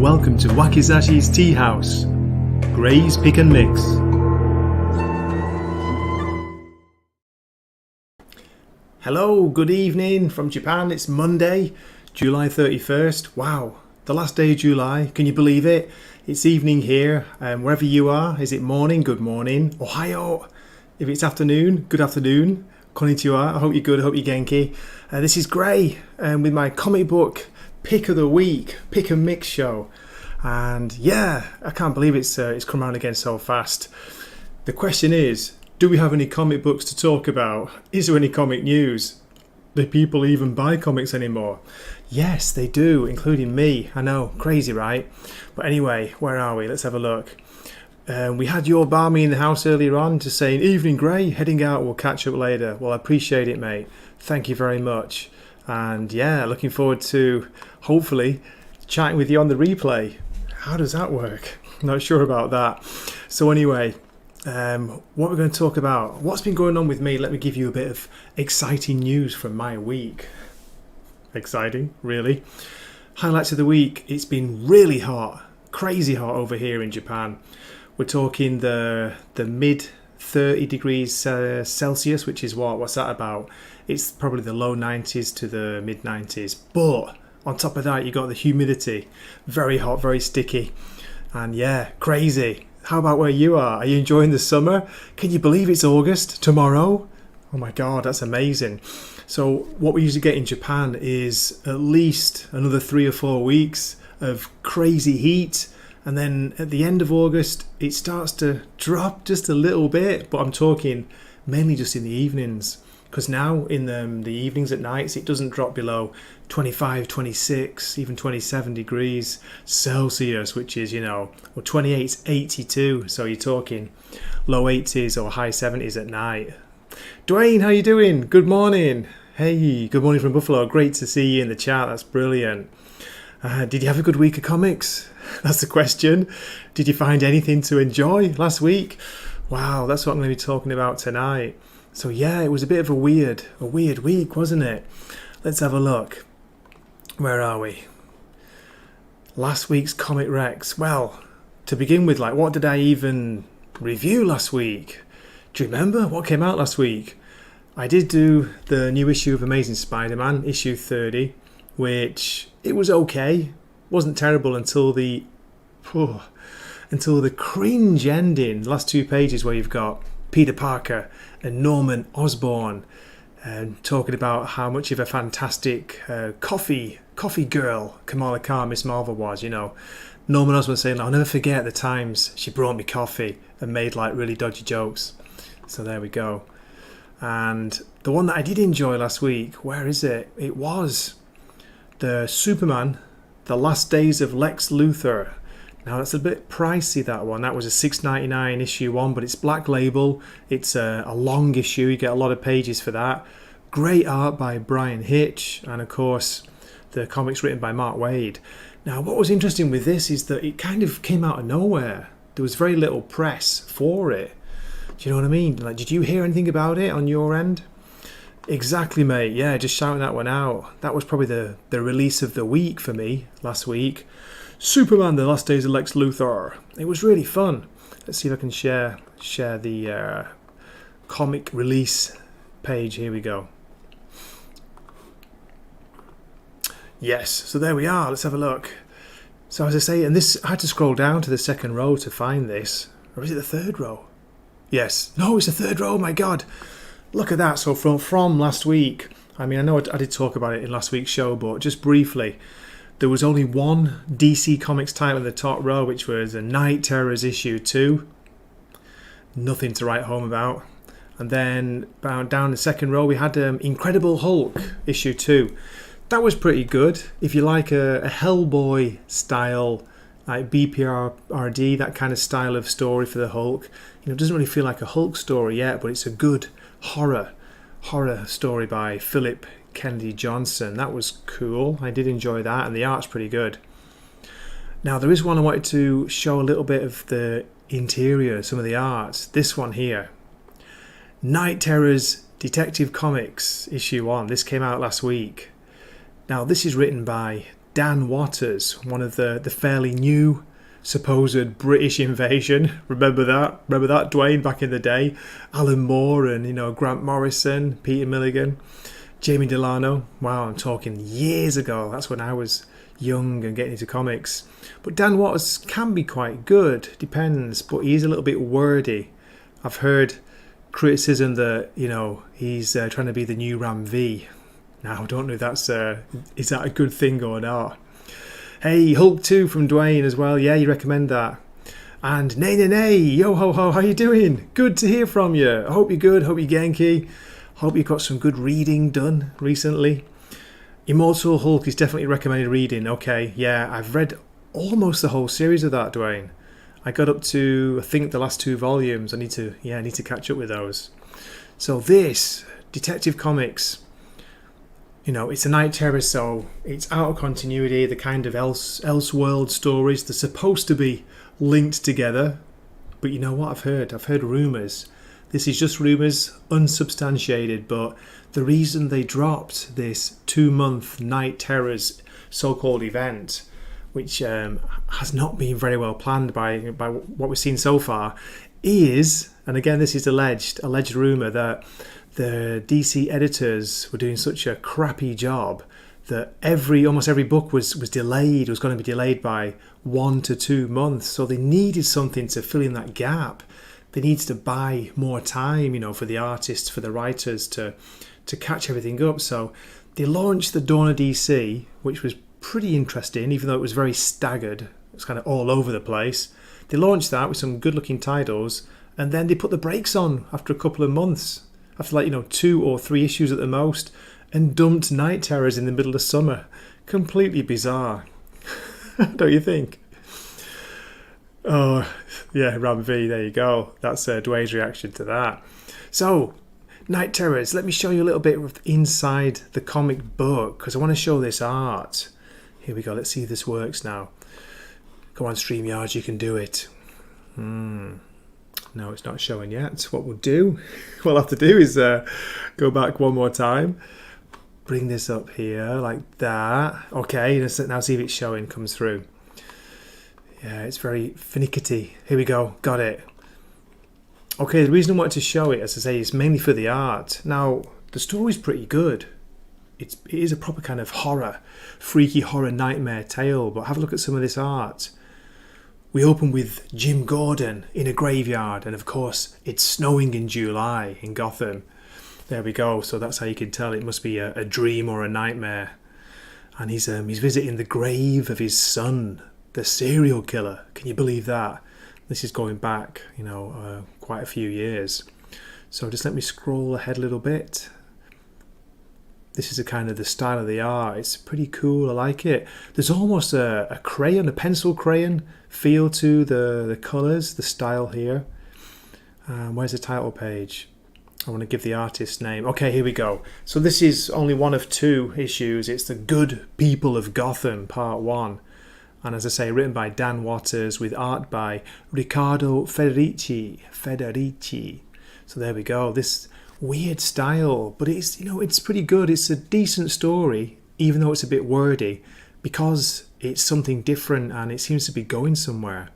Welcome to Wakizashi's Tea House, Gray's Pick and Mix. Hello, good evening from Japan. It's Monday, July 31st. Wow, the last day of July. Can you believe it? It's evening here. Wherever you are, is it morning? Good morning. Ohio. If it's afternoon, good afternoon. Konnichiwa. I hope you're good. I hope you're genki. This is Gray with my comic book pick of the week, pick and mix show. And yeah, I can't believe it's come around again so fast. The question is, do we have any comic books to talk about? Is there any comic news? Do people even buy comics anymore? Yes, they do, including me. I know, crazy, right? But anyway, where are we? Let's have a look. We had your Barmy in the house earlier on, just saying, "Evening, Gray, heading out, we'll catch up later." Well, I appreciate it, mate. Thank you very much. And yeah, looking forward to, hopefully, chatting with you on the replay. How does that work? Not sure about that. So anyway, what we're going to talk about, what's been going on with me. Let me give you a bit of exciting news from my week. Exciting, really. Highlights of the week, it's been really hot, crazy hot over here in Japan. We're talking the mid 30 degrees Celsius, which is what's that about? It's probably the low 90s to the mid 90s. But on top of that, you got the humidity. Very hot, very sticky. And yeah, crazy. How about where you are? Are you enjoying the summer? Can you believe it's August tomorrow? Oh my God, that's amazing. So what we usually get in Japan is at least another 3 or 4 weeks of crazy heat. And then at the end of August, it starts to drop just a little bit. But I'm talking mainly just in the evenings. Because now in the evenings at nights, it doesn't drop below 25, 26, even 27 degrees Celsius, which is, 28 is 82. So you're talking low 80s or high 70s at night. Dwayne, how you doing? Good morning. Hey, good morning from Buffalo. Great to see you in the chat. That's brilliant. Did you have a good week of comics? That's the question. Did you find anything to enjoy last week? Wow, that's what I'm going to be talking about tonight. So yeah, it was a bit of a weird week, wasn't it? Let's have a look. Where are we? Last week's Comic Rex. Well, to begin with, what did I even review last week? Do you remember what came out last week? I did do the new issue of Amazing Spider-Man, issue 30, which it was okay. Wasn't terrible until the cringe ending. Last 2 pages where you've got Peter Parker and Norman Osborn talking about how much of a fantastic coffee girl Kamala Khan, Miss Marvel was. Norman Osborn saying, "I'll never forget the times she brought me coffee and made really dodgy jokes." So there we go. And the one that I did enjoy last week, where is it? It was the Superman, The Last Days of Lex Luthor. Now that's a bit pricey, that one. That was a $6.99 issue 1, but it's Black Label. It's a long issue. You get a lot of pages for that. Great art by Brian Hitch, and of course the comics written by Mark Waid. Now what was interesting with this is that it kind of came out of nowhere. There was very little press for it. Do you know what I mean? Did you hear anything about it on your end? Exactly, mate. Yeah, just shouting that one out. That was probably the release of the week for me last week. Superman, The Last Days of Lex Luthor. It was really fun. Let's see if I can share the comic release page. Here we go. Yes, so there we are. Let's have a look. So as I say, and this, I had to scroll down to the second row to find this. Or is it the third row? Yes. No, it's the third row. My God. Look at that. So from last week, I know I did talk about it in last week's show, but just briefly, there was only one DC Comics title in the top row, which was a Night Terrors issue 2. Nothing to write home about. And then down the second row, we had Incredible Hulk issue 2. That was pretty good. If you like a Hellboy style, like BPRD, that kind of style of story for the Hulk, it doesn't really feel like a Hulk story yet, but it's a good horror story by Philip Kennedy Johnson. That was cool. I did enjoy that, and the art's pretty good. Now there is one I wanted to show a little bit of the interior, some of the art. This one here, Night Terrors Detective Comics issue 1. This came out last week. Now this is written by Dan Waters, one of the fairly new supposed British invasion. Remember that? Remember that, Dwayne, back in the day? Alan Moore and, Grant Morrison, Peter Milligan, Jamie Delano. Wow, I'm talking years ago. That's when I was young and getting into comics. But Dan Waters can be quite good, depends, but he's a little bit wordy. I've heard criticism that, he's trying to be the new Ram V. Now, I don't know if that's, is that a good thing or not? Hey, Hulk 2 from Dwayne as well. Yeah, you recommend that. And nay, yo ho ho, how you doing? Good to hear from you. I hope you're good, hope you're Genki. Hope you got some good reading done recently. Immortal Hulk is definitely recommended reading. Okay, yeah, I've read almost the whole series of that, Dwayne. I got up to, I think, the last 2 volumes. I need to catch up with those. So this, Detective Comics, it's a night terror, so it's out of continuity. The kind of Elseworld stories, they're supposed to be linked together. But you know what I've heard? I've heard rumours. This is just rumours, unsubstantiated, but the reason they dropped this 2-month Night Terrors so-called event, which has not been very well planned by what we've seen so far, is, and again this is alleged rumour, that the DC editors were doing such a crappy job that almost every book was delayed, was going to be delayed by 1 to 2 months. So they needed something to fill in that gap. They needed to buy more time, for the artists, for the writers to catch everything up. So they launched the Dawn of DC, which was pretty interesting, even though it was very staggered. It's kind of all over the place. They launched that with some good-looking titles, and then they put the brakes on after a couple of months, after 2 or 3 issues at the most, and dumped Night Terrors in the middle of summer. Completely bizarre. Don't you think? Oh, yeah, Ram V, there you go. That's Dwayne's reaction to that. So, Night Terrors, let me show you a little bit of inside the comic book, because I want to show this art. Here we go, let's see if this works now. Go on, StreamYard, you can do it. No, it's not showing yet. What we'll have to do is go back one more time. Bring this up here like that. Okay, now see if it's showing, comes through. Yeah, it's very finicky. Here we go, got it. Okay, the reason I wanted to show it, as I say, is mainly for the art. Now, the story's pretty good. It is a proper kind of horror, freaky horror nightmare tale, but have a look at some of this art. We open with Jim Gordon in a graveyard, and of course it's snowing in July in Gotham. There we go, so that's how you can tell it must be a dream or a nightmare. And he's visiting the grave of his son, the serial killer. Can you believe that? This is going back, quite a few years. So just let me scroll ahead a little bit. This is a kind of the style of the art. It's pretty cool. I like it. There's almost a pencil crayon feel to the colours, the style here. Where's the title page? I want to give the artist's name. Okay, here we go. So this is only one of 2 issues. It's The Good People of Gotham, Part 1. And as I say, written by Dan Waters with art by Riccardo Federici. So there we go. This weird style, but it's pretty good. It's a decent story, even though it's a bit wordy, because it's something different and it seems to be going somewhere.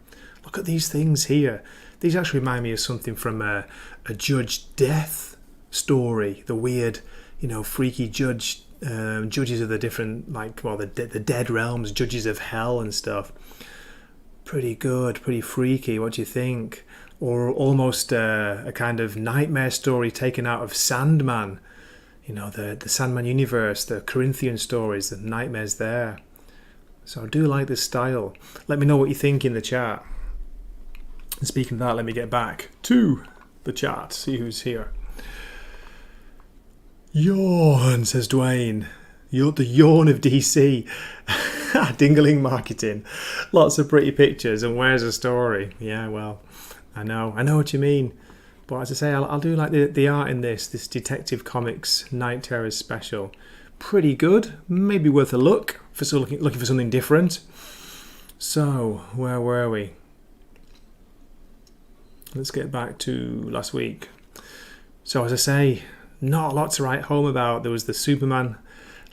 Look at these things here. These actually remind me of something from a Judge Death story. The weird, freaky judges of the different, the dead realms, judges of hell and stuff. Pretty good, pretty freaky. What do you think? Or almost a kind of nightmare story taken out of Sandman. The Sandman universe, the Corinthian stories, the nightmares there. So I do like this style. Let me know what you think in the chat. And speaking of that, let me get back to the chat, see who's here. Yawn, says Dwayne. You're the yawn of DC. Dingling marketing. Lots of pretty pictures, and where's the story? Yeah, well, I know what you mean. But as I say, I'll do like the art in this Detective Comics Night Terrors special. Pretty good. Maybe worth a look for looking for something different. So, where were we? Let's get back to last week. So as I say, not a lot to write home about. There was the Superman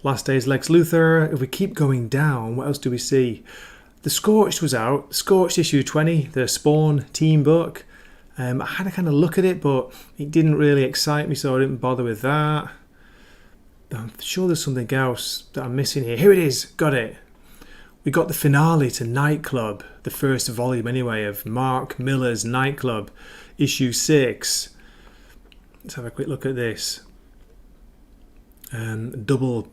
Last Days Lex Luthor. If we keep going down, what else do we see? The Scorched was out. Scorched issue 20, the Spawn team book. I had a kind of look at it, but it didn't really excite me, so I didn't bother with that. I'm sure there's something else that I'm missing here. Here it is. Got it. We got the finale to Nightclub, the first volume anyway, of Mark Millar's Nightclub, issue 6. Let's have a quick look at this. Double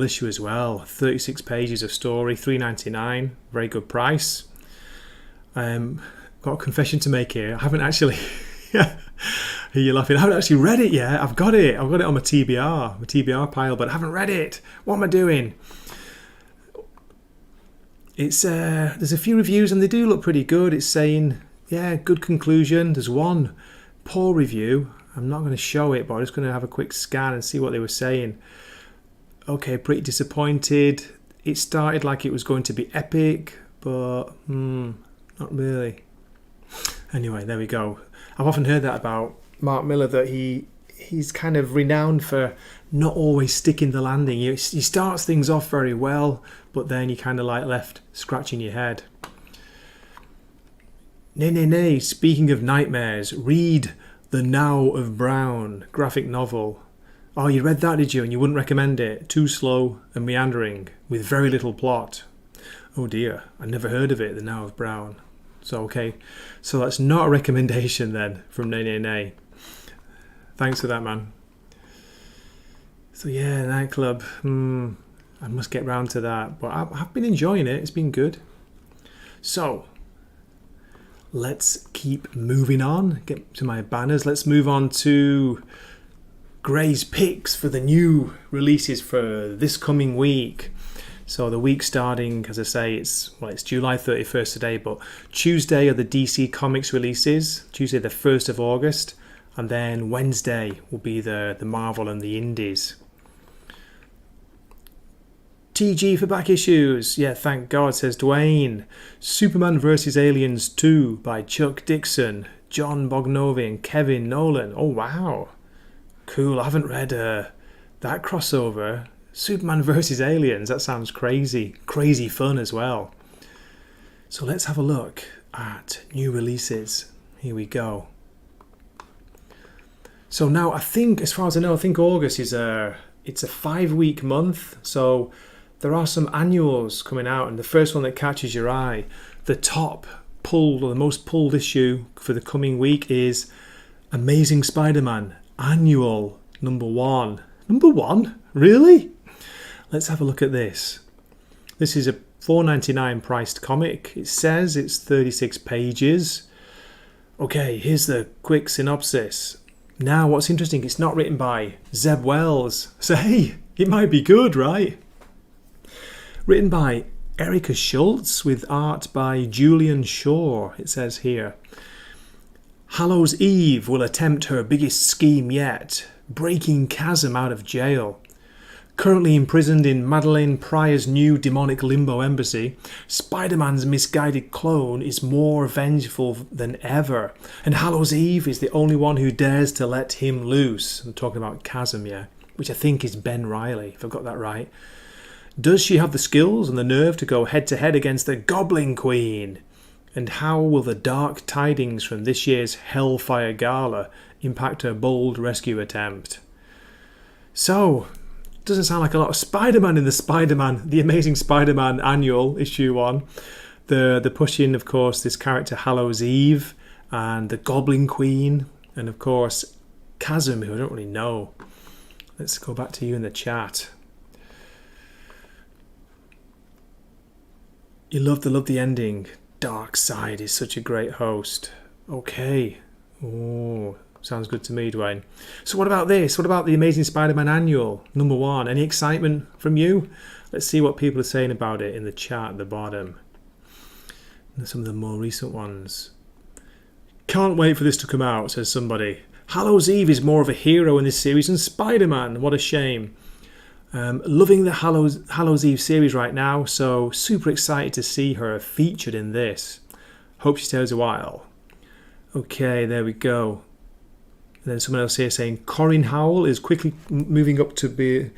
issue as well. 36 pages of story, $3.99. Very good price. Got a confession to make here. I haven't actually... You're laughing. I haven't actually read it yet. I've got it on my TBR pile, but I haven't read it. What am I doing? It's there's a few reviews and they do look pretty good. It's saying, yeah, good conclusion. There's one poor review. I'm not going to show it, but I'm just going to have a quick scan and see what they were saying. Okay, pretty disappointed. It started like it was going to be epic, but not really. Anyway, there we go. I've often heard that about Mark Millar, that he's kind of renowned for not always sticking the landing. He starts things off very well, but then you kind of like left scratching your head. Nay. Speaking of nightmares, read The Now of Brown graphic novel. Oh, you read that, did you? And you wouldn't recommend it? Too slow and meandering, with very little plot. Oh dear, I never heard of it, The Now of Brown. So okay, so that's not a recommendation then from Nay. Thanks for that, man. So yeah, Nightclub. I must get round to that. But I've been enjoying it. It's been good. So let's keep moving on. Get to my banners. Let's move on to Gray's picks for the new releases for this coming week. So the week starting, as I say, it's July 31st today, but Tuesday are the DC Comics releases. Tuesday the 1st of August. And then Wednesday will be the Marvel and the Indies. TG for back issues. Yeah, thank God, says Dwayne. Superman vs. Aliens 2 by Chuck Dixon, John Bognovi and Kevin Nolan. Oh, wow. Cool. I haven't read that crossover. Superman vs. Aliens. That sounds crazy. Crazy fun as well. So let's have a look at new releases. Here we go. So now I think, as far as I know, I think August is it's a 5-week month. So there are some annuals coming out, and the first one that catches your eye, the top pulled or the most pulled issue for the coming week is Amazing Spider-Man Annual number 1. Number 1? Really? Let's have a look at this. This is a $4.99 priced comic. It says it's 36 pages. Okay, here's the quick synopsis. Now, what's interesting, it's not written by Zeb Wells. So, hey, it might be good, right? Written by Erica Schultz with art by Julian Shaw, it says here. Hallows Eve will attempt her biggest scheme yet, breaking Chasm out of jail. Currently imprisoned in Madeleine Pryor's new demonic limbo embassy, Spider-Man's misguided clone is more vengeful than ever, and Hallows Eve is the only one who dares to let him loose. I'm talking about Chasm, yeah, which I think is Ben Reilly, if I've got that right. Does she have the skills and the nerve to go head-to-head against the Goblin Queen? And how will the dark tidings from this year's Hellfire Gala impact her bold rescue attempt? So, doesn't sound like a lot of Spider-Man in the Amazing Spider-Man Annual, issue 1. The pushing, of course, this character Hallows Eve and the Goblin Queen, and of course Chasm, who I don't really know. Let's go back to you in the chat. You love the ending. Dark Side is such a great host. Okay. Oh, sounds good to me, Dwayne. So what about this? What about the Amazing Spider-Man Annual, number 1? Any excitement from you? Let's see what people are saying about it in the chat at the bottom. And some of the more recent ones. Can't wait for this to come out, says somebody. Hallows Eve is more of a hero in this series than Spider-Man. What a shame. Loving the Hallows Eve series right now, so super excited to see her featured in this. Hope she stays a while. Okay, there we go. And then someone else here saying Corinne Howell is quickly moving up to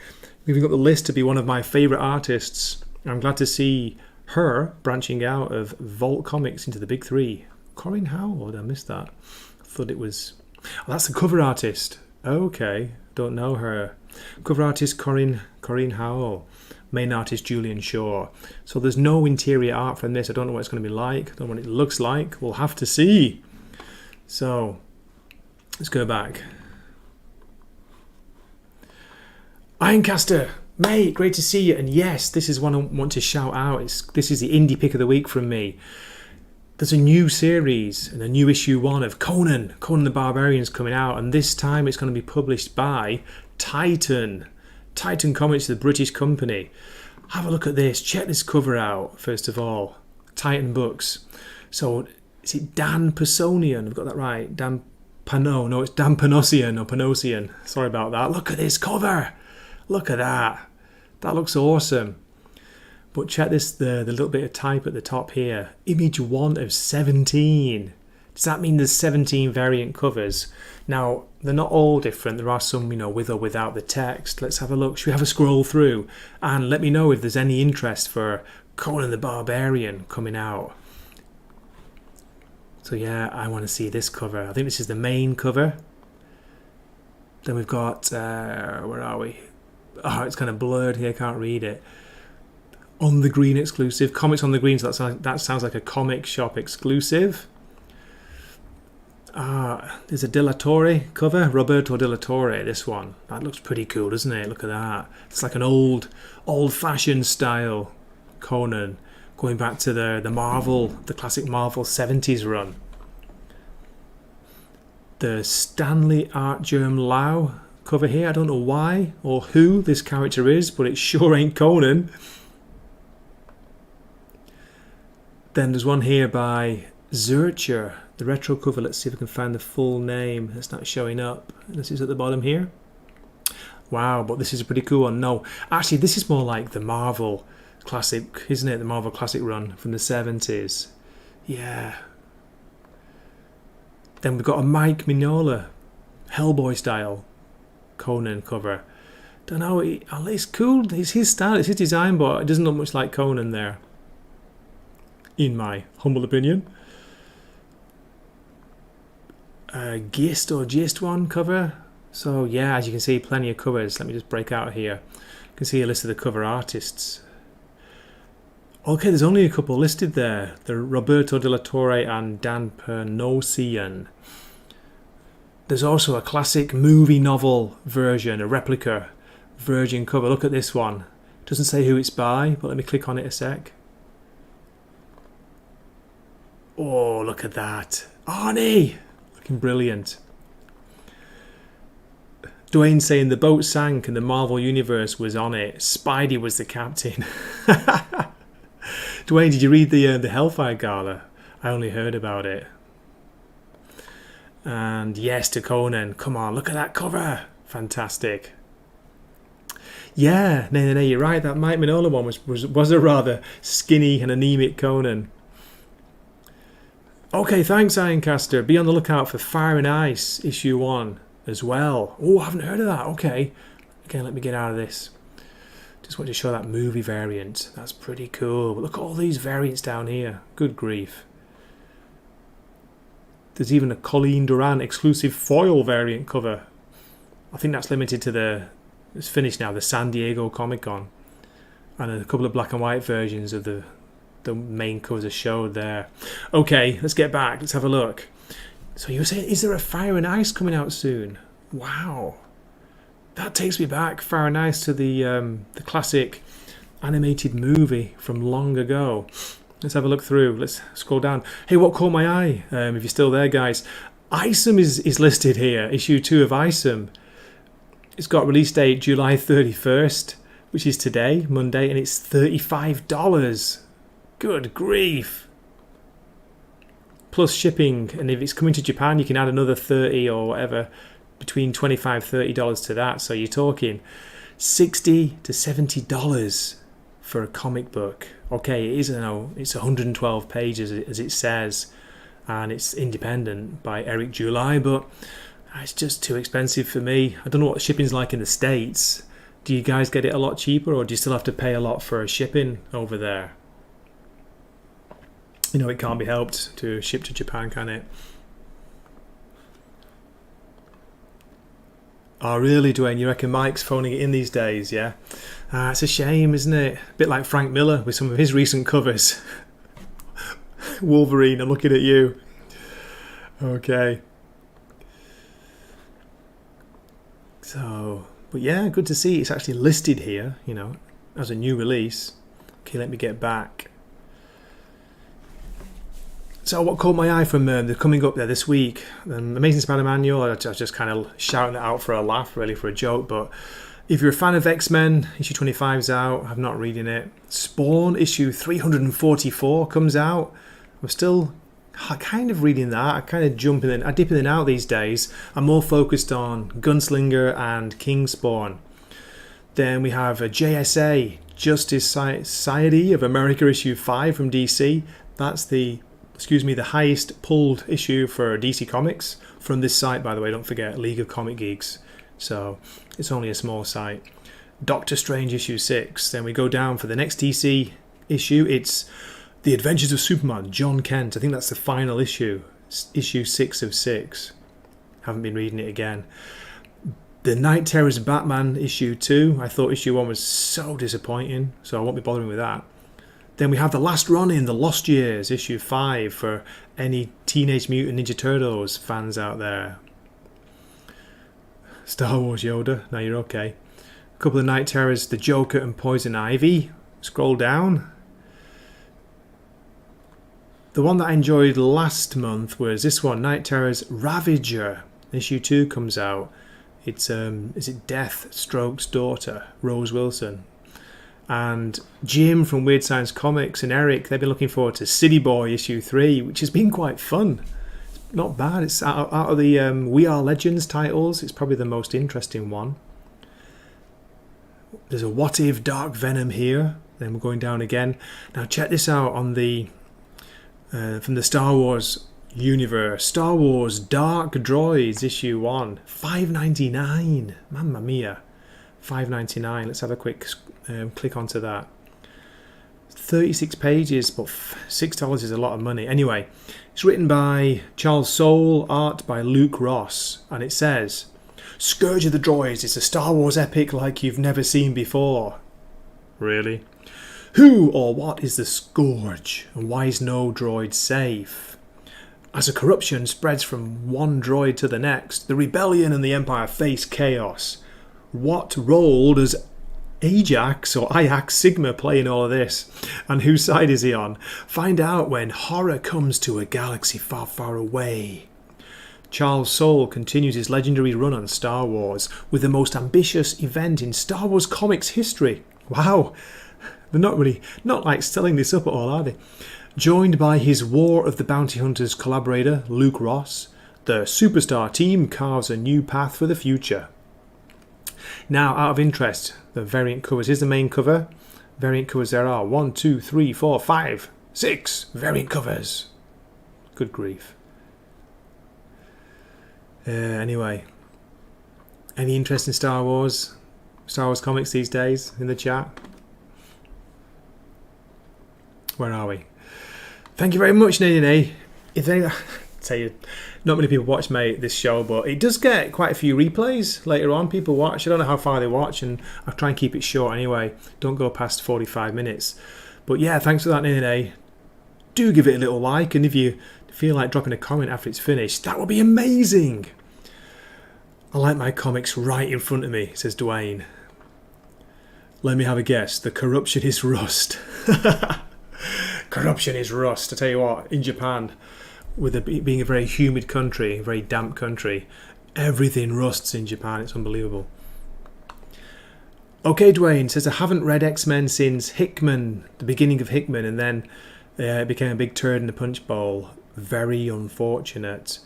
moving up the list to be one of my favourite artists. I'm glad to see her branching out of Vault Comics into the big three. Corinne Howell, did I miss that? I thought it was... Oh, that's the cover artist. Okay, don't know her. Cover artist Corinne Howell. Main artist Julian Shaw. So there's no interior art from this. I don't know what it's going to be like. I don't know what it looks like. We'll have to see. So let's go back. Ironcaster, mate, great to see you. And yes, this is one I want to shout out. This is the indie pick of the week from me. There's a new series and a new issue 1 of Conan the Barbarian's coming out, and this time it's going to be published by Titan Comics, the British company. Have a look at this. Check this cover out, first of all. Titan Books. So, is it Dan Parsonian? I've got that right. Dan Pano. No, it's Dan Panosian or Panosian. Sorry about that. Look at this cover. Look at that. That looks awesome. But check this, the little bit of type at the top here. Image 1 of 17. Does that mean there's 17 variant covers? Now, they're not all different. There are some, with or without the text. Let's have a look. Should we have a scroll through? And let me know if there's any interest for Conan the Barbarian coming out. So yeah, I want to see this cover. I think this is the main cover. Then we've got, where are we? Oh, it's kind of blurred here, can't read it. On the Green exclusive. Comics on the Green, so that sounds like a comic shop exclusive. There's a De La Torre cover, Roberto De La Torre, this one. That looks pretty cool, doesn't it? Look at that. It's like an old-fashioned style Conan, going back to the classic Marvel 70s run. The Stanley Art Germ Lau cover here. I don't know why or who this character is, but it sure ain't Conan. Then there's one here by Zurcher, the retro cover. Let's see if I can find the full name. It's not showing up. This is at the bottom here. Wow, but this is a pretty cool one. No, actually, this is more like the Marvel Classic, isn't it? The Marvel Classic run from the 70s. Yeah. Then we've got a Mike Mignola, Hellboy style Conan cover. Don't know, it's cool. It's his style, it's his design, but it doesn't look much like Conan there, in my humble opinion. Gist one cover. So yeah, as you can see, plenty of covers. Let me just break out here. You can see a list of the cover artists. Okay, there's only a couple listed there. The Roberto De La Torre and Dan Panosian. There's also a classic movie novel version, a replica version cover. Look at this one. Doesn't say who it's by, but let me click on it a sec. Oh, look at that. Arnie! Looking brilliant. Dwayne saying the boat sank and the Marvel Universe was on it. Spidey was the captain. Dwayne, did you read the Hellfire Gala? I only heard about it. And yes, to Conan. Come on, look at that cover. Fantastic. Yeah, no, you're right. That Mike Mignola one was a rather skinny and anemic Conan. Okay, thanks, Ironcaster. Be on the lookout for Fire and Ice, issue 1 as well. Oh, I haven't heard of that. Okay, let me get out of this. Just want to show that movie variant. That's pretty cool. But look at all these variants down here. Good grief. There's even a Colleen Durant exclusive foil variant cover. I think that's limited to it's finished now, the San Diego Comic-Con. And a couple of black and white versions of the main covers are showed there. Okay, let's get back. Let's have a look. So you were saying, is there a Fire and Ice coming out soon? Wow. That takes me back, Fire and Ice, to the classic animated movie from long ago. Let's have a look through. Let's scroll down. Hey, what caught my eye? If you're still there, guys. Isom is listed here. Issue 2 of Isom. It's got release date July 31st, which is today, Monday, and it's $35. Good grief. Plus shipping, and if it's coming to Japan, you can add another 30 or whatever, between $25-$30 to that. So you're talking $60 to $70 for a comic book. Okay, it is, it's 112 pages as it says, and it's independent by Eric July, but it's just too expensive for me. I don't know what shipping's like in the States, Do you guys get it a lot cheaper, or do you still have to pay a lot for shipping over there? You know, it can't be helped to ship to Japan, can it? Oh, really, Dwayne? You reckon Mike's phoning it in these days, yeah? It's a shame, isn't it? A bit like Frank Miller with some of his recent covers. Wolverine, I'm looking at you. Okay. So, but yeah, good to see it's actually listed here, you know, as a new release. Okay, let me get back. So what caught my eye from they're coming up there this week, Amazing Spider-Man Annual, I was just kind of shouting it out for a laugh, really, for a joke, but if you're a fan of X-Men, issue 25's out, I'm not reading it. Spawn, issue 344 comes out. I'm still kind of reading that. I kind of I dip in and out these days. I'm more focused on Gunslinger and King Spawn. Then we have a JSA, Justice Society of America issue 5 from DC. That's the highest pulled issue for DC Comics from this site, by the way. Don't forget, League of Comic Geeks. So it's only a small site. Doctor Strange issue 6. Then we go down for the next DC issue. It's The Adventures of Superman, John Kent. I think that's the final issue. Issue 6 of 6. Haven't been reading it again. The Night Terrors Batman issue 2. I thought issue 1 was so disappointing, so I won't be bothering with that. Then we have the last run in The Lost Years, issue 5, for any Teenage Mutant Ninja Turtles fans out there. Star Wars Yoda, now you're okay. A couple of Night Terrors, The Joker and Poison Ivy. Scroll down. The one that I enjoyed last month was this one, Night Terrors Ravager. Issue 2 comes out. It's, is it Deathstroke's daughter, Rose Wilson? And Jim from Weird Science Comics and Eric, they've been looking forward to City Boy issue 3, which has been quite fun. It's not bad. It's out of the We Are Legends titles, it's probably the most interesting one. There's a What If Dark Venom here. Then we're going down again. Now check this out on the from the Star Wars universe. Star Wars Dark Droids issue 1, $5.99. Mamma mia. $5.99. Let's have a quick click onto that. 36 pages, but $6 is a lot of money. Anyway, it's written by Charles Soule, art by Luke Ross, and it says, Scourge of the Droids is a Star Wars epic like you've never seen before. Really? Who or what is the Scourge, and why is no droid safe? As a corruption spreads from one droid to the next, the rebellion and the Empire face chaos. What role does Ajax or Ajax Sigma play in all of this? And whose side is he on? Find out when horror comes to a galaxy far, far away. Charles Soule continues his legendary run on Star Wars with the most ambitious event in Star Wars comics history. Wow, they're not like selling this up at all, are they? Joined by his War of the Bounty Hunters collaborator, Luke Ross, the superstar team carves a new path for the future. Now, out of interest, the variant covers. Here's the main cover. Variant covers there are 1, 2, 3, 4, 5, 6 variant covers. Good grief. Anyway, any interest in Star Wars comics these days in the chat? Where are we? Thank you very much, Nene. If any, tell you, not many people watch this show, but it does get quite a few replays later on. People watch. I don't know how far they watch, and I'll try and keep it short anyway. Don't go past 45 minutes. But yeah, thanks for that, Nene. Do give it a little like, and if you feel like dropping a comment after it's finished, that would be amazing. I like my comics right in front of me, says Dwayne. Let me have a guess. The corruption is rust. Corruption is rust. I tell you what, in Japan, with it being a very humid country, a very damp country, everything rusts in Japan. It's unbelievable. Okay, Dwayne says, I haven't read X-Men since Hickman, the beginning of Hickman, and then it became a big turd in the punch bowl. Very unfortunate.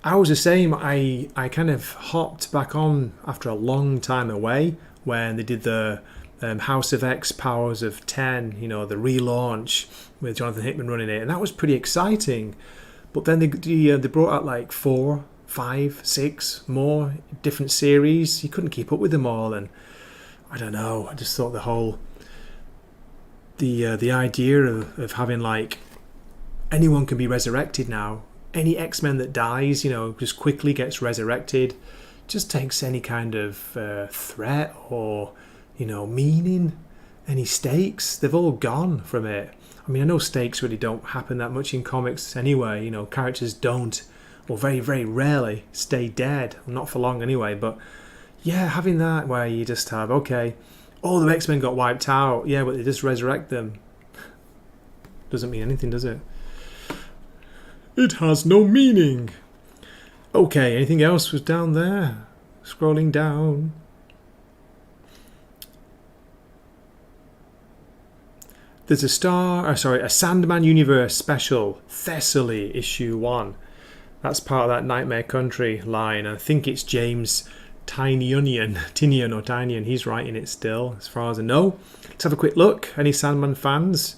I was the same. I kind of hopped back on after a long time away when they did the House of X Powers of 10, you know, the relaunch with Jonathan Hickman running it, and that was pretty exciting. But then they brought out like 4, 5, 6 more different series. You couldn't keep up with them all, and I don't know. I just thought the idea of having like anyone can be resurrected now. Any X-Men that dies, just quickly gets resurrected. Just takes any kind of threat or meaning, any stakes. They've all gone from it. I mean, I know stakes really don't happen that much in comics anyway. Characters don't, or very, very rarely, stay dead. Not for long anyway. But yeah, having that where you just have, okay, all the X-Men got wiped out. Yeah, but they just resurrect them. Doesn't mean anything, does it? It has no meaning. Okay, anything else was down there? Scrolling down. There's a Sandman Universe special, Thessaly, issue 1. That's part of that Nightmare Country line. I think it's James Tinian, he's writing it still, as far as I know. Let's have a quick look. Any Sandman fans?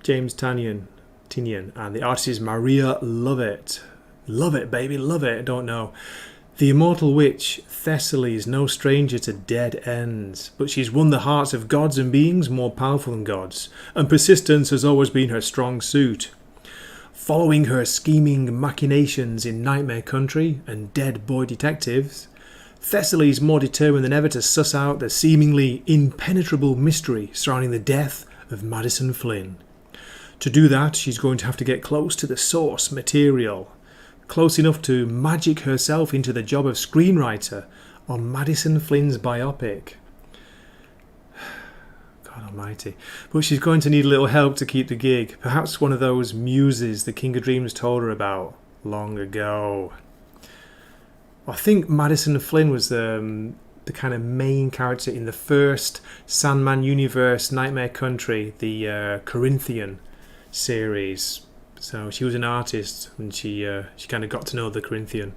James Tinian, and the artist is Maria Lovett. Love it, baby, love it. I don't know. The immortal witch Thessaly is no stranger to dead ends, but she's won the hearts of gods and beings more powerful than gods, and persistence has always been her strong suit. Following her scheming machinations in Nightmare Country and Dead Boy Detectives, Thessaly is more determined than ever to suss out the seemingly impenetrable mystery surrounding the death of Madison Flynn. To do that, she's going to have to get close to the source material, close enough to magic herself into the job of screenwriter on Madison Flynn's biopic. God almighty. But she's going to need a little help to keep the gig. Perhaps one of those muses the King of Dreams told her about long ago. I think Madison Flynn was the kind of main character in the first Sandman Universe Nightmare Country, the Corinthian series. So she was an artist and she kind of got to know the Corinthian.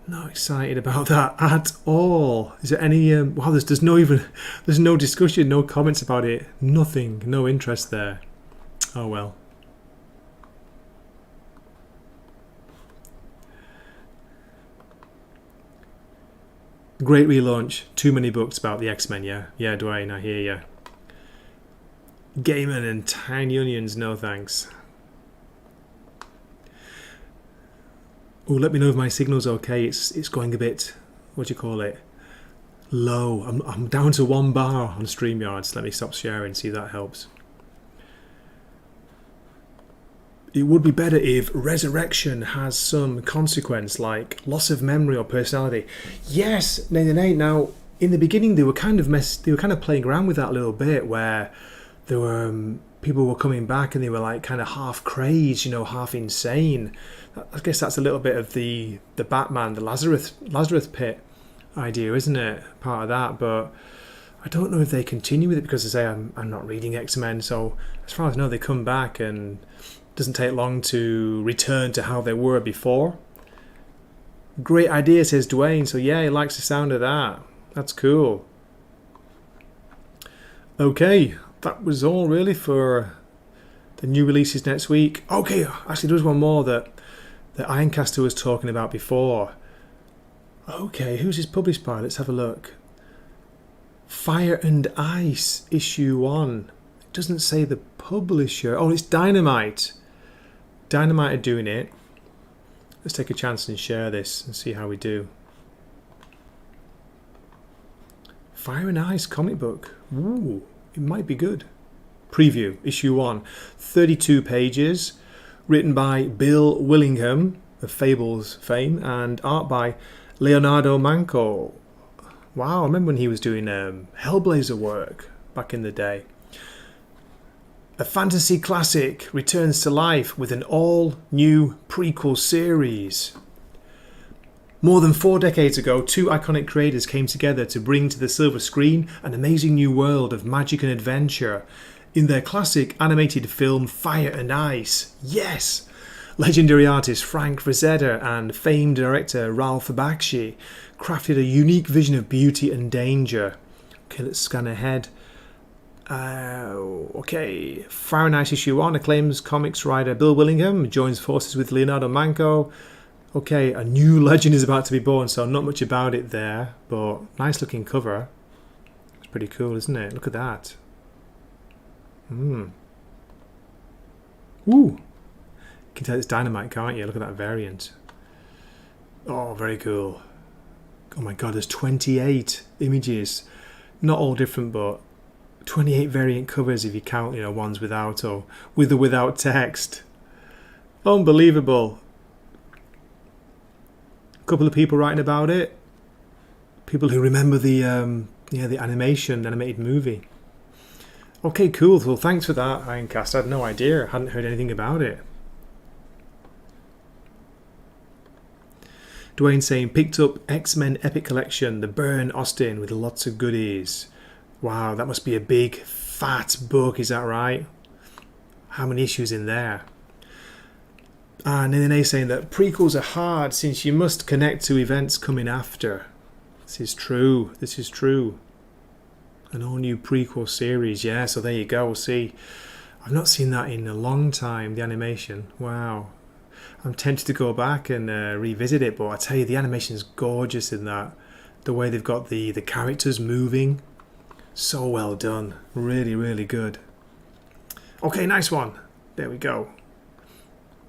Not excited about that at all. Is there any wow, there's no discussion, no comments about it, nothing, no interest there. Oh well. Great relaunch. Too many books about the X-Men, yeah? Yeah, Dwayne, I hear ya. Gaiman and Tiny Onions, no thanks. Oh, let me know if my signal's okay. It's going a bit, what do you call it? Low. I'm down to 1 bar on StreamYard, so let me stop sharing, see if that helps. It would be better if resurrection has some consequence, like loss of memory or personality. Yes, Nathan. Now, in the beginning, they were kind of playing around with that a little bit, where there were people were coming back and they were like kind of half crazed, half insane. I guess that's a little bit of the Batman, the Lazarus pit idea, isn't it? Part of that, but I don't know if they continue with it because they say I'm not reading X-Men. So as far as I know, they come back and it doesn't take long to return to how they were before. Great idea, says Dwayne. So yeah, he likes the sound of that. That's cool. Okay, that was all really for the new releases next week. Okay, actually there was one more that Ironcaster was talking about before. Okay, who's his published by? Let's have a look. Fire and Ice, issue 1. It doesn't say the publisher. Oh, it's Dynamite. Dynamite are doing it. Let's take a chance and share this and see how we do. Fire and Ice comic book. Ooh, it might be good. Preview, issue 1. 32 pages. Written by Bill Willingham of Fables fame and art by Leonardo Manco. Wow, I remember when he was doing Hellblazer work back in the day. A fantasy classic returns to life with an all-new prequel series. More than 4 decades ago, 2 iconic creators came together to bring to the silver screen an amazing new world of magic and adventure in their classic animated film Fire and Ice. Yes! Legendary artist Frank Frazetta and famed director Ralph Bakshi crafted a unique vision of beauty and danger. Okay, let's scan ahead. Okay, Fire and Ice issue 1, acclaims comics writer Bill Willingham joins forces with Leonardo Manco Okay, a new legend is about to be born, so not much about it there, but nice looking cover. It's pretty cool, isn't it? Look at that. Ooh. You can tell it's dynamite, can't you? Look at that variant. Oh, very cool. Oh my god, there's 28 images. Not all different, but 28 variant covers if you count, ones without or with or without text. Unbelievable. A couple of people writing about it. People who remember the animated movie. Okay, cool. Well, thanks for that, Ironcast. I had no idea. I hadn't heard anything about it. Dwayne saying, picked up X-Men Epic Collection, the Byrne Austin, with lots of goodies. Wow, that must be a big, fat book, is that right? How many issues in there? And NNA saying that prequels are hard since you must connect to events coming after. This is true. An all-new prequel series, yeah, so there you go. We'll see. I've not seen that in a long time, the animation. Wow. I'm tempted to go back and revisit it, but I tell you, the animation is gorgeous in that. The way they've got the characters moving. So well done. Really, really good. Okay, nice one. There we go.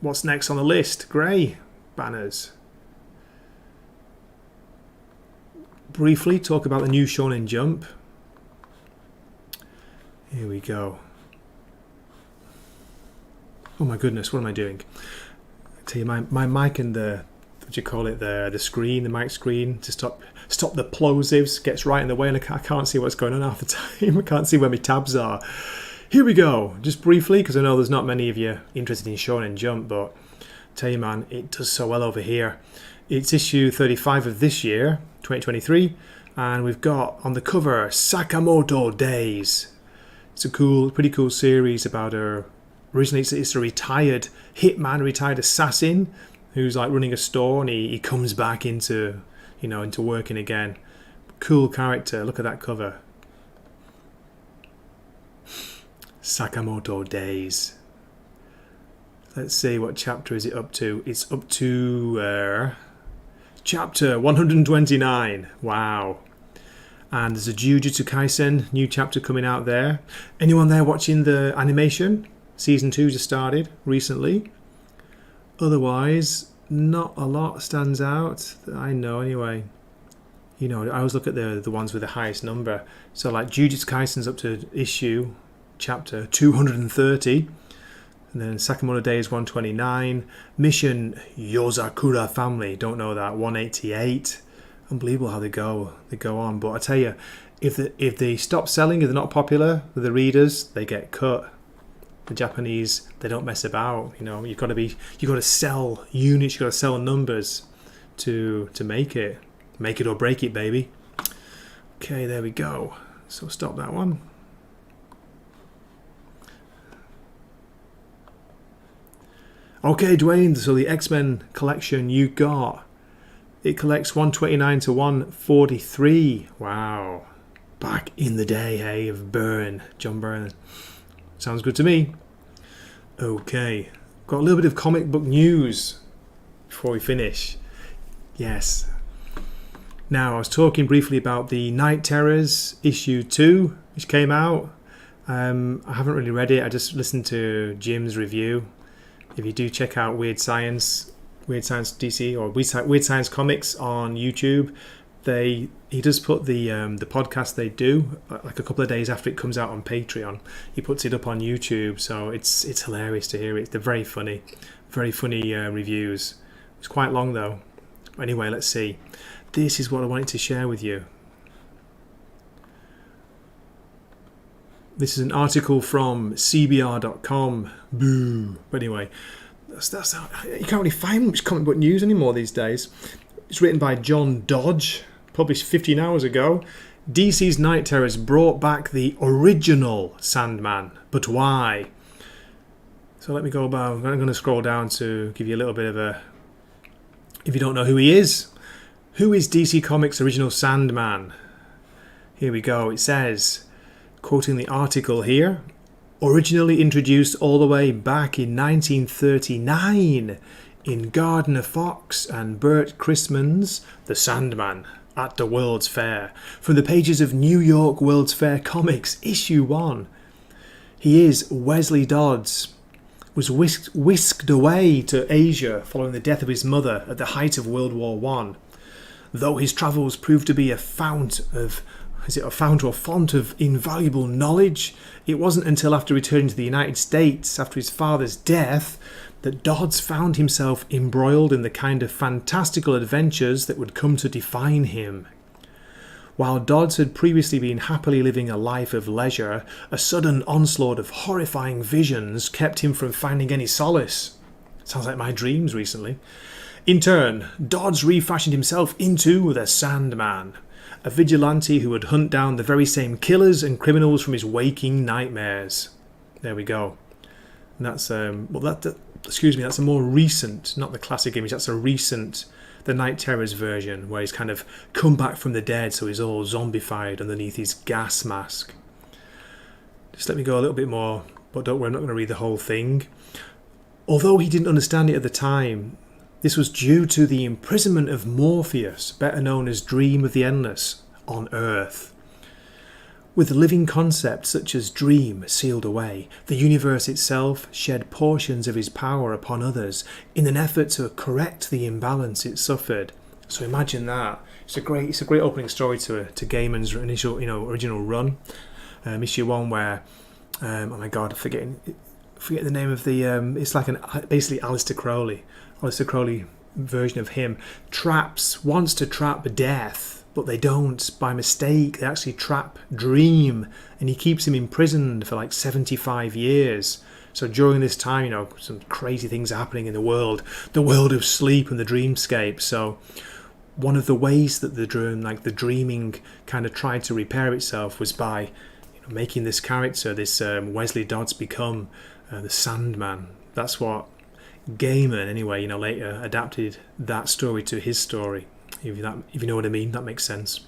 What's next on the list? Grey banners. Briefly talk about the new Shonen Jump. Here we go. Oh my goodness, what am I doing? I tell you, my mic and the screen, the mic screen to stop the plosives gets right in the way, and I can't see what's going on half the time. I can't see where my tabs are. Here we go. Just briefly, because I know there's not many of you interested in Shonen Jump, but I tell you, man, it does so well over here. It's issue 35 of this year, 2023, and we've got on the cover Sakamoto Days. It's a pretty cool series about her. Originally, it's a retired hitman, retired assassin who's like running a store, and he comes back into working again. Cool character. Look at that cover. Sakamoto Days. Let's see, what chapter is it up to? It's up to chapter 129. Wow. And there's a Jujutsu Kaisen new chapter coming out there. Anyone there watching the animation? Season 2 just started recently. Otherwise, not a lot stands out that I know anyway. I always look at the ones with the highest number. So like Jujutsu Kaisen's up to chapter 230. And then Sakamoto Days 129. Mission Yozakura Family. Don't know that. 188. Unbelievable how they go on. But I tell you, if they stop selling, if they're not popular with the readers, they get cut. The Japanese, they don't mess about. You've got to sell units, you've got to sell numbers to make it or break it, baby. Okay, there we go. So stop that one. Okay, Dwayne. So the X-Men collection you got, it collects 129 to 143. Wow, back in the day, hey, of John Byrne. Sounds good to me. Okay, got a little bit of comic book news before we finish. Yes. Now, I was talking briefly about the Night Terrors issue 2, which came out. I haven't really read it. I just listened to Jim's review. If you do check out Weird Science DC or Weird Science Comics on YouTube, he does put the podcast they do like a couple of days after it comes out on Patreon. He puts it up on YouTube, so it's hilarious to hear it. They're very funny reviews. It's quite long though. Anyway, let's see. This is what I wanted to share with you. This is an article from CBR.com. Boo. But anyway, that's how, you can't really find much comic book news anymore these days. It's written by John Dodge, published 15 hours ago. DC's Night Terrors brought back the original Sandman, but why? So let me go about. I'm going to scroll down to give you a little bit of a. If you don't know who he is, who is DC Comics' original Sandman? Here we go. It says, quoting the article here, originally introduced all the way back in 1939 in Gardner Fox and Bert Chrisman's The Sandman at the World's Fair, from the pages of New York World's Fair Comics, issue 1. He is Wesley Dodds, was whisked away to Asia following the death of his mother at the height of World War One. Though his travels proved to be a fount of invaluable knowledge, it wasn't until after returning to the United States after his father's death that Dodds found himself embroiled in the kind of fantastical adventures that would come to define him. While Dodds had previously been happily living a life of leisure, a sudden onslaught of horrifying visions kept him from finding any solace. Sounds like my dreams recently. In turn, Dodds refashioned himself into the Sandman, a vigilante who would hunt down the very same killers and criminals from his waking nightmares. There we go. And that's that's a more recent, not the classic image, that's a recent The Night Terrors version, where he's kind of come back from the dead, so he's all zombified underneath his gas mask. Just let me go a little bit more, but don't worry, I'm not going to read the whole thing. Although he didn't understand it at the time, this was due to the imprisonment of Morpheus, better known as Dream of the Endless, on Earth. With living concepts such as dream sealed away, the universe itself shed portions of his power upon others in an effort to correct the imbalance it suffered. So imagine that. It's a great opening story to Gaiman's initial, original run. Issue 1 where, oh my god, forget the name of the. It's like basically Aleister Crowley version of him wants to trap death. But they don't, by mistake. They actually trap Dream, and he keeps him imprisoned for like 75 years. So during this time, some crazy things are happening in the world of sleep and the dreamscape. So one of the ways that the dreaming kind of tried to repair itself was by making this character, this Wesley Dodds, become the Sandman. That's what Gaiman, anyway, later adapted that story to his story. If you know what I mean, that makes sense.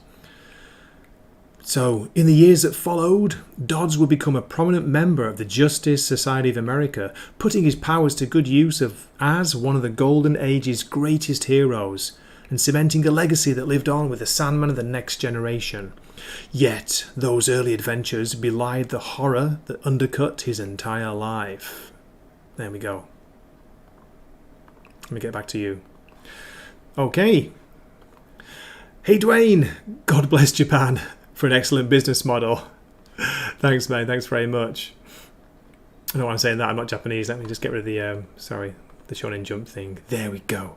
So, in the years that followed, Dodds would become a prominent member of the Justice Society of America, putting his powers to good use as one of the Golden Age's greatest heroes, and cementing a legacy that lived on with the Sandman of the next generation. Yet, those early adventures belied the horror that undercut his entire life. There we go. Let me get back to you. Okay. Hey Dwayne, God bless Japan for an excellent business model. Thanks, mate. Thanks very much. I don't want to say that. I'm not Japanese. Let me just get rid of the Shonen Jump thing. There we go.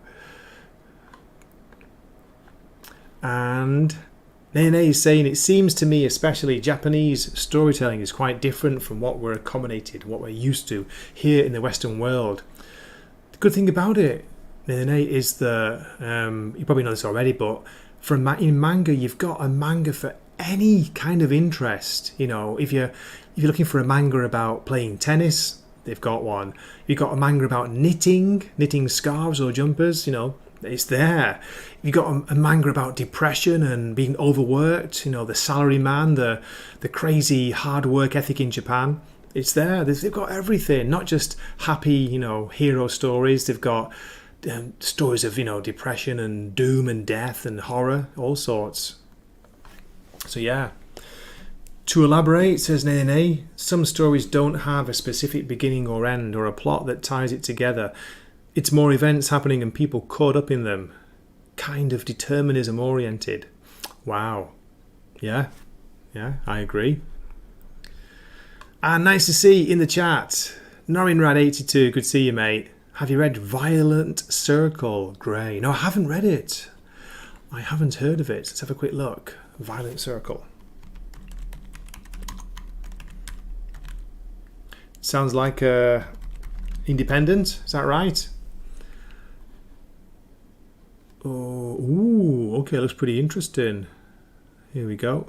And Nene is saying, it seems to me especially Japanese storytelling is quite different from what we're used to here in the Western world. The good thing about it, Nene, is you probably know this already, but in manga, you've got a manga for any kind of interest. If you're looking for a manga about playing tennis, they've got one. If you've got a manga about knitting scarves or jumpers, it's there. If you've got a manga about depression and being overworked, the salary man, the crazy hard work ethic in Japan, it's there. They've got everything, not just happy, hero stories. They've got stories of depression and doom and death and horror, all sorts. So yeah, to elaborate, says Nene, some stories don't have a specific beginning or end or a plot that ties it together. It's more events happening and people caught up in them, kind of determinism oriented. Wow. Yeah, I agree. And nice to see in the chat Norinrad82, good to see you, mate. Have you read Violent Circle, Grey? No, I haven't read it. I haven't heard of it. Let's have a quick look. Violent Circle. Sounds like independent. Is that right? Oh, ooh, okay. Looks pretty interesting. Here we go.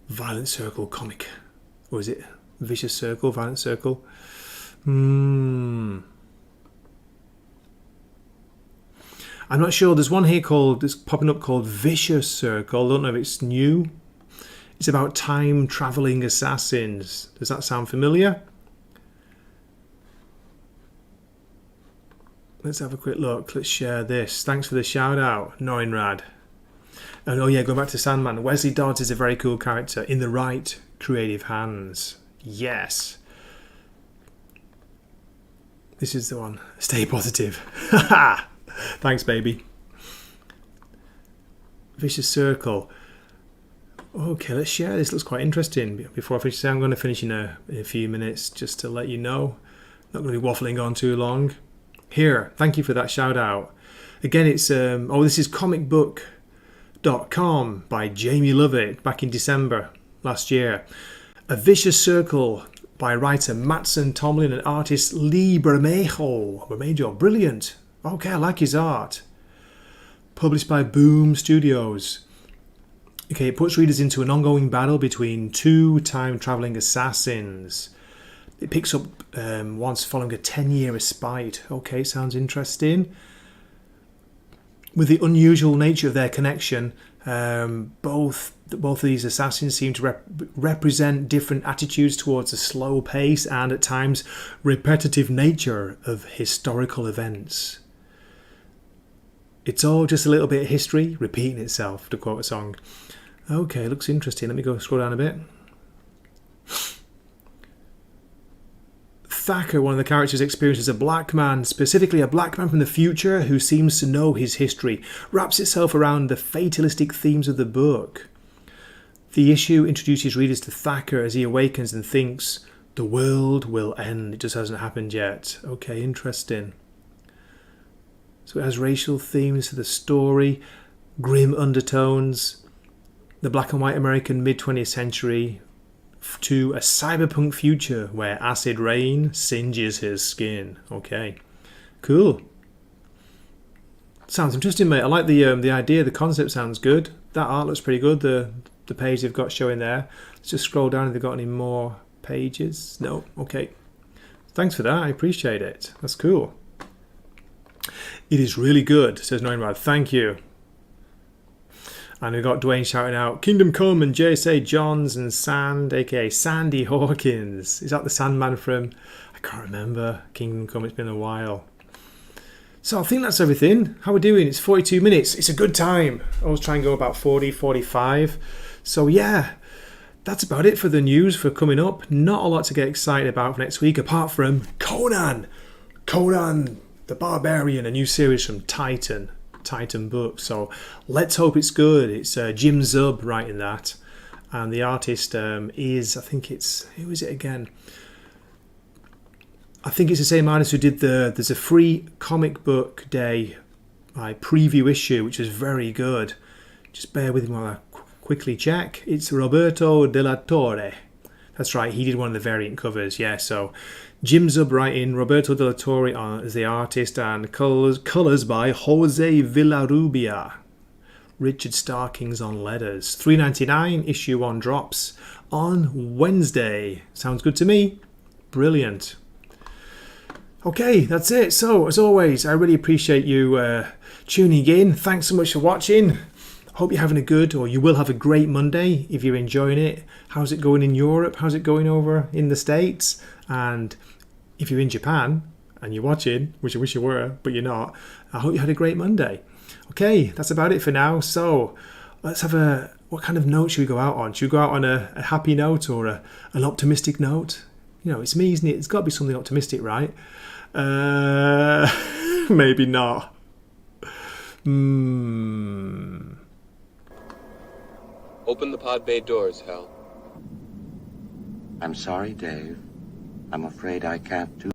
Violent Circle comic. Or is it Vicious Circle? Violent Circle. I'm not sure. There's one here that's popping up called Vicious Circle. I don't know if it's new. It's about time-traveling assassins. Does that sound familiar? Let's have a quick look. Let's share this. Thanks for the shout out, Noinrad. And oh yeah, going back to Sandman. Wesley Dodds is a very cool character in the right creative hands. Yes. This is the one. Stay positive. Thanks, baby. Vicious Circle. Okay, let's share this. Looks quite interesting. Before I finish, I'm going to finish in a few minutes just to let you know. Not going to be waffling on too long. Here, thank you for that shout out. Again, it's this is comicbook.com by Jamie Lovett back in December last year. A Vicious Circle by writer Matson Tomlin and artist Lee Bermejo. Brilliant. Okay, I like his art. Published by Boom Studios. Okay, it puts readers into an ongoing battle between two time-travelling assassins. It picks up once following a 10-year respite. Okay, sounds interesting. With the unusual nature of their connection, both of these assassins seem to represent different attitudes towards the slow pace and at times repetitive nature of historical events. It's all just a little bit of history repeating itself, to quote a song. Okay, looks interesting. Let me go scroll down a bit. Thacker, one of the characters, experiences a black man, specifically a black man from the future who seems to know his history, wraps itself around the fatalistic themes of the book. The issue introduces readers to Thacker as he awakens and thinks, the world will end. It just hasn't happened yet. Okay, interesting. So it has racial themes to the story, grim undertones, the black and white American mid-20th century, to a cyberpunk future where acid rain singes his skin. Okay, cool. Sounds interesting, mate. I like the idea. The concept sounds good. That art looks pretty good. The page they've got showing there. Let's just scroll down if they've got any more pages. No. Okay. Thanks for that. I appreciate it. That's cool. It is really good, says Noinrad. Thank you. And we've got Dwayne shouting out, Kingdom Come and JSA Johns and Sand, aka Sandy Hawkins. Is that the Sandman from, I can't remember, Kingdom Come, it's been a while. So I think that's everything. How are we doing? It's 42 minutes. It's a good time. I always try and go about 40, 45. So yeah, that's about it for the news for coming up. Not a lot to get excited about for next week, apart from Conan the Barbarian, a new series from Titan Books. So let's hope it's good. It's Jim Zub writing that, and the artist is, I think it's, who is it again? I think it's the same artist who did there's a free comic book day preview issue, which is very good. Just bear with me while I quickly check. It's Roberto De La Torre. That's right, he did one of the variant covers. Yeah, so Jim Zub writing, Roberto De La Torre as the artist, and colours by Jose Villarrubia. Richard Starking's on letters. $3.99, issue 1 drops on Wednesday. Sounds good to me. Brilliant. Okay, that's it. So, as always, I really appreciate you tuning in. Thanks so much for watching. Hope you're having a good, or you will have a great Monday if you're enjoying it. How's it going in Europe? How's it going over in the States? And if you're in Japan and you're watching, which I wish you were, but you're not, I hope you had a great Monday. Okay, that's about it for now. So let's have what kind of note should we go out on? Should we go out on a happy note or an optimistic note? You know, it's me, isn't it? It's got to be something optimistic, right? Maybe not. Open the pod bay doors, Hal. I'm sorry, Dave. I'm afraid I can't do